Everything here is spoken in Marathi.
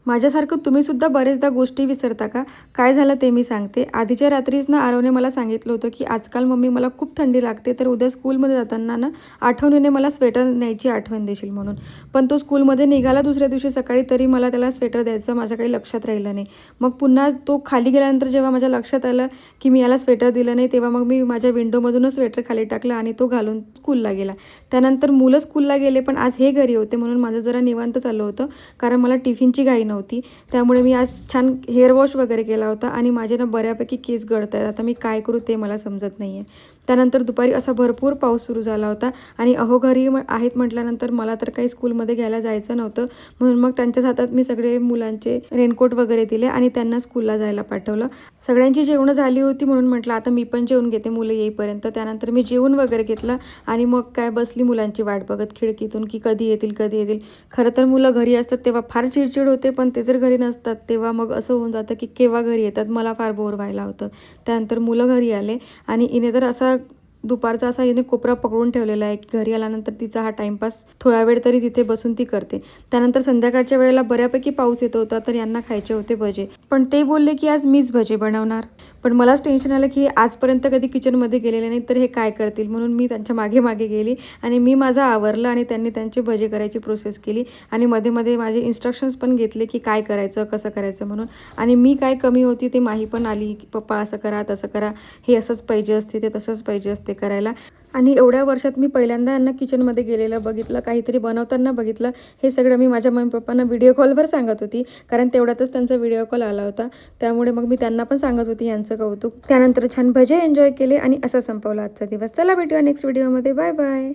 माझ्यासारखं तुम्हीसुद्धा बरेचदा गोष्टी विसरता का? काय झालं ते मी सांगते. आधीच्या रात्रीच ना आरवने मला सांगितलं होतं, की आजकाल मम्मी मला खूप थंडी लागते, तर उद्या स्कूलमध्ये जाताना ना आठवणीने मला स्वेटर न्यायची आठवण देशील म्हणून. पण तो स्कूलमध्ये निघाला दुसऱ्या दिवशी सकाळी, तरी मला त्याला स्वेटर द्यायचं माझ्या काही लक्षात राहिलं नाही. मग पुन्हा तो खाली गेल्यानंतर जेव्हा माझ्या लक्षात आलं, की मी याला स्वेटर दिलं नाही, तेव्हा मग मी माझ्या विंडोमधूनच स्वेटर खाली टाकलं आणि तो घालून स्कूलला गेला. त्यानंतर मुलं स्कूलला गेले, पण आज हे घरी होते म्हणून माझं जरा निवांत चाललं होतं, कारण मला टिफिनची घाई नव्हती. त्यामुळे मी आज छान हेअर वॉश वगैरे केला होता आणि माझे ना बऱ्यापैकी केस गळत आहेत. आता मी काय करू ते मला समजत नाही आहे. त्यानंतर दुपारी असा भरपूर पाऊस सुरू झाला होता आणि अहो घरी आहेत म्हटल्यानंतर मला तर काही स्कूलमध्ये घ्यायला जायचं नव्हतं, म्हणून मग त्यांच्याच हातात मी सगळे मुलांचे रेनकोट वगैरे दिले आणि त्यांना स्कूलला जायला पाठवलं. सगळ्यांची जेवणं झाली होती म्हणून म्हटलं आता मी पण जेवून घेते मुलं येईपर्यंत. त्यानंतर मी जेवून वगैरे घेतलं आणि मग काय बसली मुलांची वाट बघत खिडकीतून, की कधी येतील कधी येतील. खरं तर मुलं घरी असतात तेव्हा फार चिडचिड होते, पण ते जर घरी नसतात तेव्हा मग असं होऊन जातं की केव्हा घरी येतात. मला फार बोर व्हायला होतं. त्यानंतर मुलं घरी आले आणि हिने तर असा दुपारचा असा हिने कोपरा पकडून ठेवलेला आहे, की घरी आल्यानंतर तिचा हा टाईमपास थोडा वेळ तरी तिथे बसून ती करते. त्यानंतर संध्याकाळच्या वेळेला बऱ्यापैकी पाऊस येत होता, तर यांना खायचे होते भजे, पण ते बोलले की आज मीच भजे बनवणार. पण मलाच टेन्शन आलं की आजपर्यंत कधी किचनमध्ये गेलेले नाही, तर हे काय करतील, म्हणून मी त्यांच्या मागे मागे गेली आणि मी माझं आवरलं आणि त्यांनी त्यांचे भजे करायची प्रोसेस केली आणि मध्ये मध्ये माझे इन्स्ट्रक्शन्स पण घेतले की काय करायचं कसं करायचं म्हणून. आणि मी काय कमी होती ते माही पण आली की पप्पा असं करा तसं करा, हे असंच पाहिजे असते ते तसंच पाहिजे असते करायला. आणि एवढ्या वर्षात मी पहिल्यांदा यांना किचनमध्ये गेलेलं बघितलं, काहीतरी बनवताना बघितलं. हे सगळं मी माझ्या मम्मी पप्पांना व्हिडिओ कॉलवर सांगत होती, कारण तेवढ्यातच त्यांचा व्हिडिओ कॉल आला होता. त्यामुळे मग मी त्यांना पण सांगत होती यांचं कौतुक. त्यानंतर छान भजे एन्जॉय केले आणि असा संपवला आजचा दिवस. चला भेटूया नेक्स्ट व्हिडिओमध्ये. Bye bye.